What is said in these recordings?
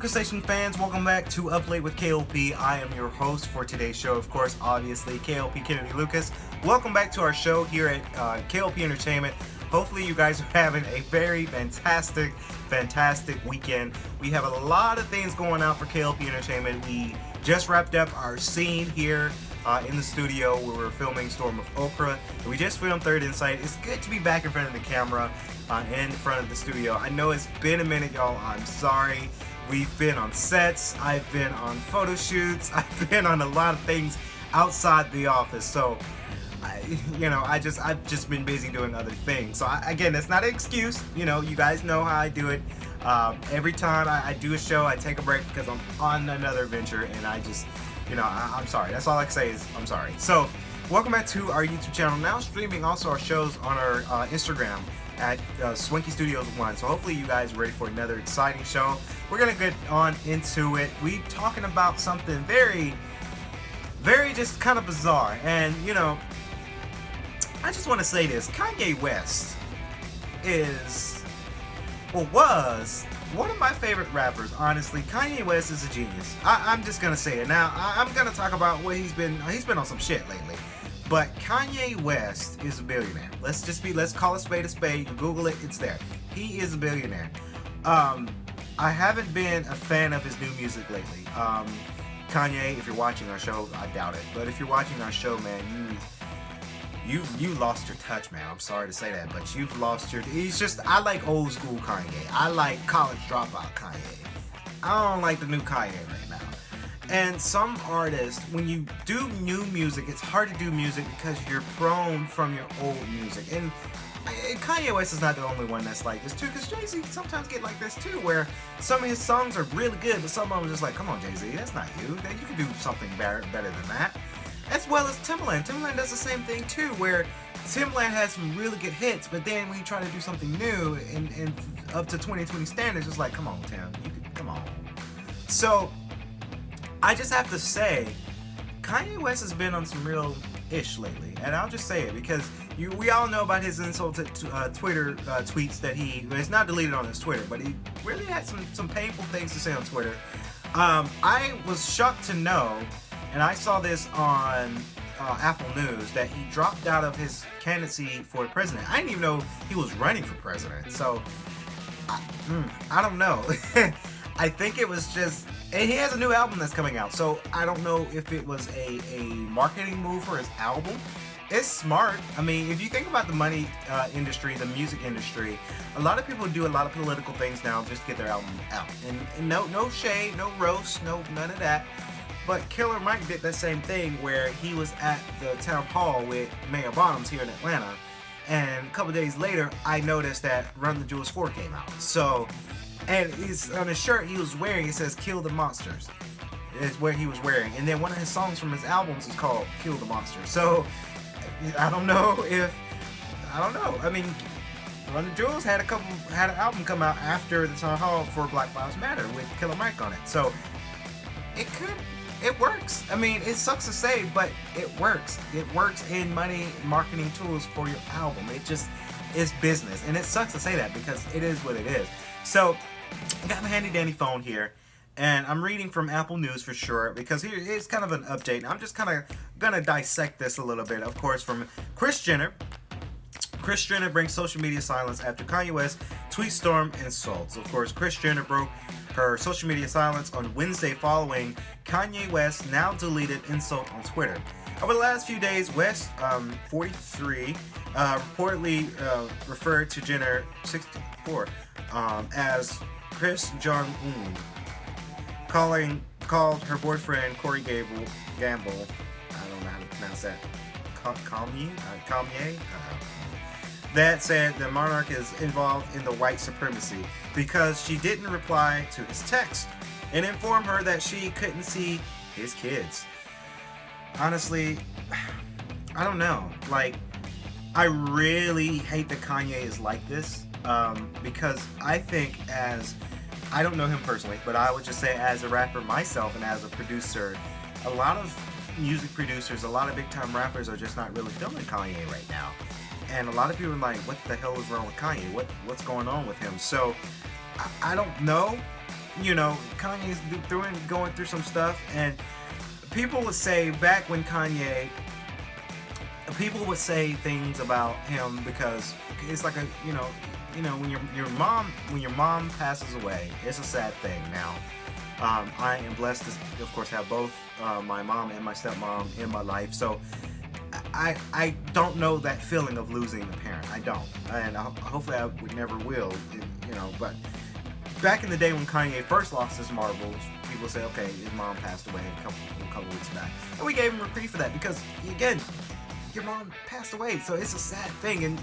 Lucas Station fans, welcome back to Up Late with K.L.P. I am your host for today's show, of course, obviously, K.L.P. Kennedy Lucas. Welcome back to our show here at K.L.P. Entertainment. Hopefully you guys are having a very fantastic weekend. We have a lot of things going on for K.L.P. Entertainment. We just wrapped up our scene here in the studio where we're filming Storm of Okra. We just filmed Third Insight. It's good to be back in front of the camera, in front of the studio. I know it's been a minute, y'all. I'm sorry. We've been on sets. I've been on photo shoots. I've been on a lot of things outside the office. So, I've just been busy doing other things. So again, that's not an excuse. You guys know how I do it. Every time I do a show, I take a break because I'm on another venture, and I'm sorry. That's all I can say is I'm sorry. So, welcome back to our YouTube channel. Now streaming also our shows on our Instagram at Swanky Studios 1. So hopefully you guys are ready for another exciting show. We're gonna get on into it. We talking about something very, very just kind of bizarre. And I just want to say this: Kanye West was one of my favorite rappers. Honestly, Kanye West is a genius. I'm just gonna say it. Now I'm gonna talk about what he's been on some shit lately. But Kanye West is a billionaire. Let's call a spade a spade. You can Google it, it's there. He is a billionaire. I haven't been a fan of his new music lately. Kanye, if you're watching our show, I doubt it. But if you're watching our show, man, you lost your touch, man. I'm sorry to say that, but you've lost your. I like old school Kanye. I like college dropout Kanye. I don't like the new Kanye right now. And some artists, when you do new music, it's hard to do music because you're prone from your old music. And Kanye West is not the only one that's like this too, because Jay-Z sometimes get like this too, where some of his songs are really good, but some of them are just like, come on, Jay-Z, that's not you. You can do something better than that. As well as Timbaland. Timbaland does the same thing too, where Timbaland has some really good hits, but then when you try to do something new and up to 2020 standards, it's like, come on, Tim, come on. So I just have to say, Kanye West has been on some real ish lately, and I'll just say it because we all know about his insulted Twitter tweets that it's not deleted on his Twitter, but he really had some painful things to say on Twitter. I was shocked to know, and I saw this on Apple News, that he dropped out of his candidacy for president. I didn't even know he was running for president, so I don't know. I think it was just, and he has a new album that's coming out, so I don't know if it was a marketing move for his album. It's smart. I mean, if you think about the money industry, the music industry, a lot of people do a lot of political things now just to get their album out. And no shade, no roast, none of that. But Killer Mike did that same thing where he was at the town hall with Mayor Bottoms here in Atlanta, and a couple days later, I noticed that Run the Jewels 4 came out. So, and it's on his shirt he was wearing, it says "Kill the Monsters." Is where he was wearing, and then one of his songs from his albums is called "Kill the Monsters." So, I don't know. I mean, Run the Jewels had an album come out after the town hall for Black Lives Matter with Killer Mike on it. So, it works. I mean, it sucks to say, but it works. It works in marketing tools for your album. It's business. And it sucks to say that because it is what it is. So, I got my handy dandy phone here, and I'm reading from Apple News for sure, because here's kind of an update. I'm just kind of gonna dissect this a little bit. Of course, from Kris Jenner. Kris Jenner brings social media silence after Kanye West tweet storm insults. Of course, Kris Jenner broke her social media silence on Wednesday following Kanye West now deleted insult on Twitter. Over the last few days, West, 43, reportedly referred to Jenner, 64, as Chris Jong-un, called her boyfriend Corey Gamble, I don't know how to pronounce that, Kanye? That said the monarch is involved in the white supremacy because she didn't reply to his text and informed her that she couldn't see his kids. Honestly, I don't know. Like, I really hate that Kanye is like this, because I think I don't know him personally, but I would just say as a rapper myself and as a producer, a lot of music producers, a lot of big time rappers are just not really feeling Kanye right now. And a lot of people are like, what the hell is wrong with Kanye? What's going on with him? So, I don't know. you know, Kanye's going through some stuff, and people would say back when Kanye, people would say things about him because it's like a, when your mom passes away, it's a sad thing. Now, I am blessed to, of course, have both my mom and my stepmom in my life, so I don't know that feeling of losing a parent. I don't, and hopefully I would never will, but back in the day when Kanye first lost his marbles, people say, okay, his mom passed away a couple weeks back, and we gave him reprieve for that because, again, your mom passed away, so it's a sad thing, and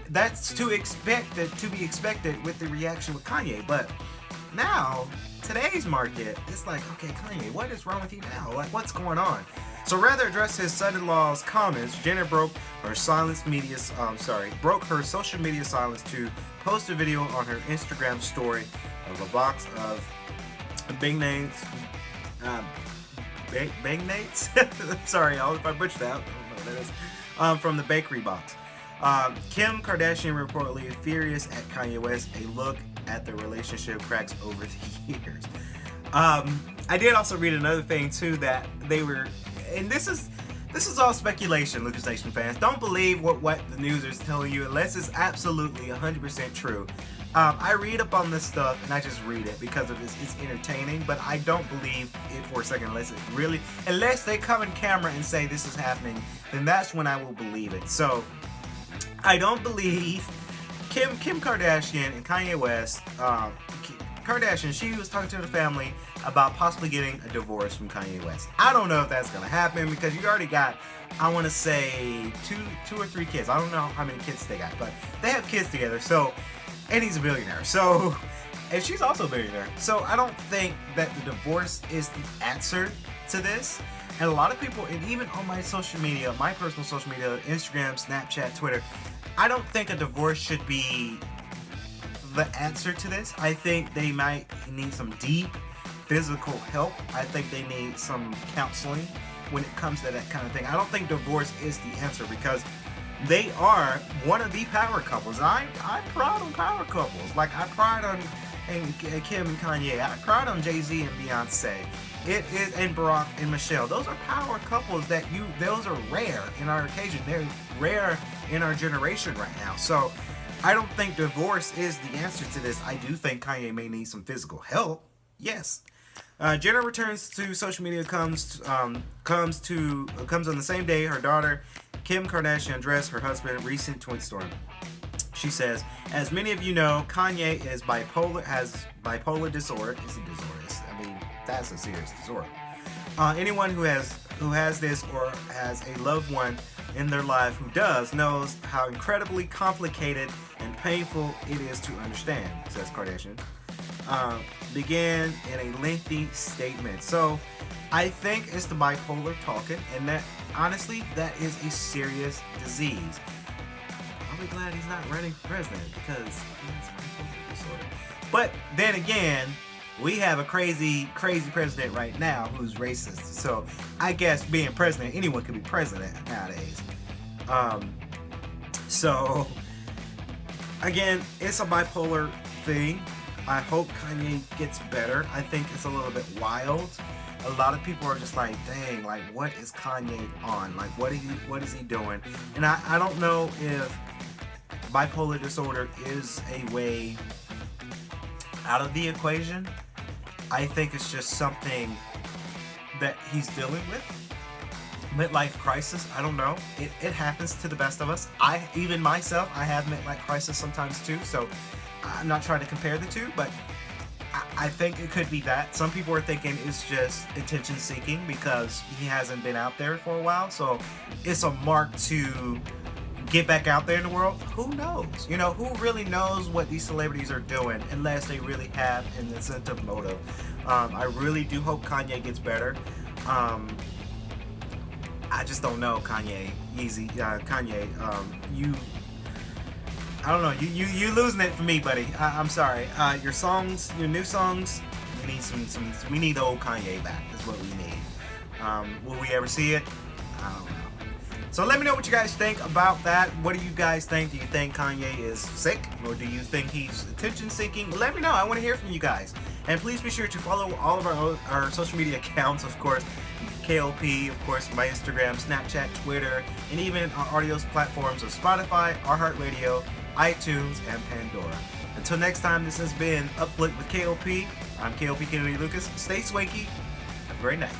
that's to be expected with the reaction with Kanye. But now, today's market, it's like, okay, Kanye, what is wrong with you now? Like, what's going on? So rather address his son-in-law's comments, Jenner broke her social media silence to post a video on her Instagram story of a box of bang-nates. Sorry, y'all, if I butchered that. I don't know what that is. From the bakery box. Kim Kardashian reportedly furious at Kanye West. A look at the relationship cracks over the years. I did also read another thing too, that they were, and this is all speculation, Lucas Nation fans. Don't believe what the news is telling you unless it's absolutely 100% true. I read up on this stuff and I just read it because it's entertaining, but I don't believe it for a second unless they come in camera and say this is happening, then that's when I will believe it. So I don't believe Kim Kardashian and Kanye West. Kardashian, she was talking to the family about possibly getting a divorce from Kanye West. I don't know if that's gonna happen because you already got, I want to say two or three kids. I don't know how many kids they got, but they have kids together. So, and he's a billionaire. So, and she's also a billionaire. So I don't think that the divorce is the answer to this. And a lot of people, and even on my social media, my personal social media, Instagram, Snapchat, Twitter, I don't think a divorce should be the answer to this. I think they might need some deep physical help. I think they need some counseling when it comes to that kind of thing. I don't think divorce is the answer because they are one of the power couples. I pride on power couples. Like I pride on Kim and Kanye. I pride on Jay-Z and Beyonce. It is, and Barack and Michelle. Those are power couples those are rare in our occasion. They're rare in our generation right now. So I don't think divorce is the answer to this. I do think Kanye may need some physical help. Yes. Jenner returns to social media comes on the same day her daughter Kim Kardashian addressed her husband recent tweet storm. She says, "As many of you know, Kanye has bipolar disorder. Is it disorder? I mean, that's a serious disorder. Anyone who has this or has a loved one in their life who does knows how incredibly complicated and painful it is to understand," says Kardashian. Began in a lengthy statement. So I think it's the bipolar talking, and that honestly, that is a serious disease. I'm really glad he's not running for president because he has bipolar disorder. But then again, we have a crazy president right now who's racist. So I guess being president, anyone can be president nowadays. So again, it's a bipolar thing. I hope Kanye gets better. I think it's a little bit wild. A lot of people are just like, dang, like what is Kanye on? Like what is he doing? And I don't know if bipolar disorder is a way out of the equation. I think it's just something that he's dealing with. Midlife crisis, I don't know. It happens to the best of us. Even myself, I have midlife crisis sometimes too. So I'm not trying to compare the two, but I think it could be that. Some people are thinking it's just attention seeking because he hasn't been out there for a while. So it's a mark to get back out there in the world. Who knows? Who really knows what these celebrities are doing unless they really have an incentive motive. I really do hope Kanye gets better. I just don't know, Kanye. Kanye, I don't know. You losing it for me, buddy. I'm sorry. Your new songs. We need the old Kanye back. Is what we need. Will we ever see it? I don't know. So let me know what you guys think about that. What do you guys think? Do you think Kanye is sick, or do you think he's attention seeking? Let me know. I want to hear from you guys. And please be sure to follow all of our social media accounts, of course, K.L.P, of course, my Instagram, Snapchat, Twitter, and even our audio platforms of Spotify, iHeartRadio, iTunes, and Pandora. Until next time, this has been Uplift with K.L.P. I'm K.L.P. Kennedy Lucas. Stay swanky. Have a great night.